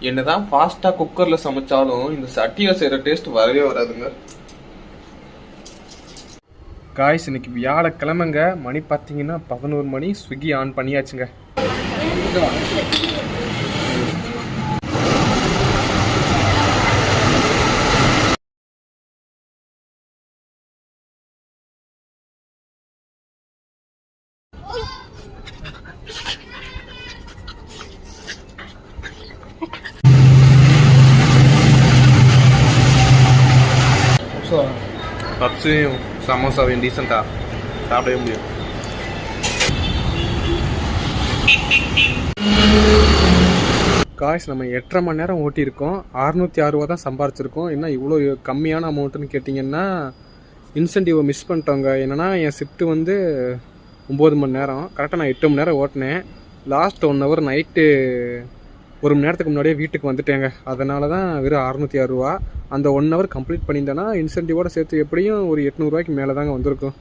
என்னதான் ஃபாஸ்டா குக்கர்ல சமைச்சாலும் இந்த சட்டியில செய்யற டேஸ்ட் வரவே வராதுங்க. காய்ஸ், இன்னைக்கு வியாழக்கிழமைங்க. மணி பார்த்தீங்கன்னா 11 மணி. Swiggy on பண்ணியாச்சுங்க. பப்ஸையும் சமோசாவையும் டீசெண்டாக சாப்பிடவே முடியும். காய்ஸ், நம்ம 8.5 மணி நேரம் ஓட்டியிருக்கோம். 606 ரூபா தான் சம்பாரிச்சிருக்கோம். என்ன இவ்வளோ கம்மியான அமௌண்ட்டுன்னு கேட்டிங்கன்னா, இன்சென்டிவை மிஸ் பண்ணிட்டோங்க. என்னென்னா என் ஷிஃப்ட்டு வந்து 9 மணி நேரம். கரெக்டாக நான் 8 மணி நேரம் ஓட்டினேன். லாஸ்ட் 1 ஹவர் நைட்டு 1 மணி நேரத்துக்கு முன்னாடியே வீட்டுக்கு வந்துட்டேங்க. அதனால தான் வெறும் 606 ரூபா. அந்த 1 ஹவர் கம்ப்ளீட் பண்ணியிருந்தேன்னா இன்சென்டிவோட சேர்த்து எப்படியும் ஒரு 800 ரூபாய்க்கு மேலே தாங்க வந்திருக்கும்.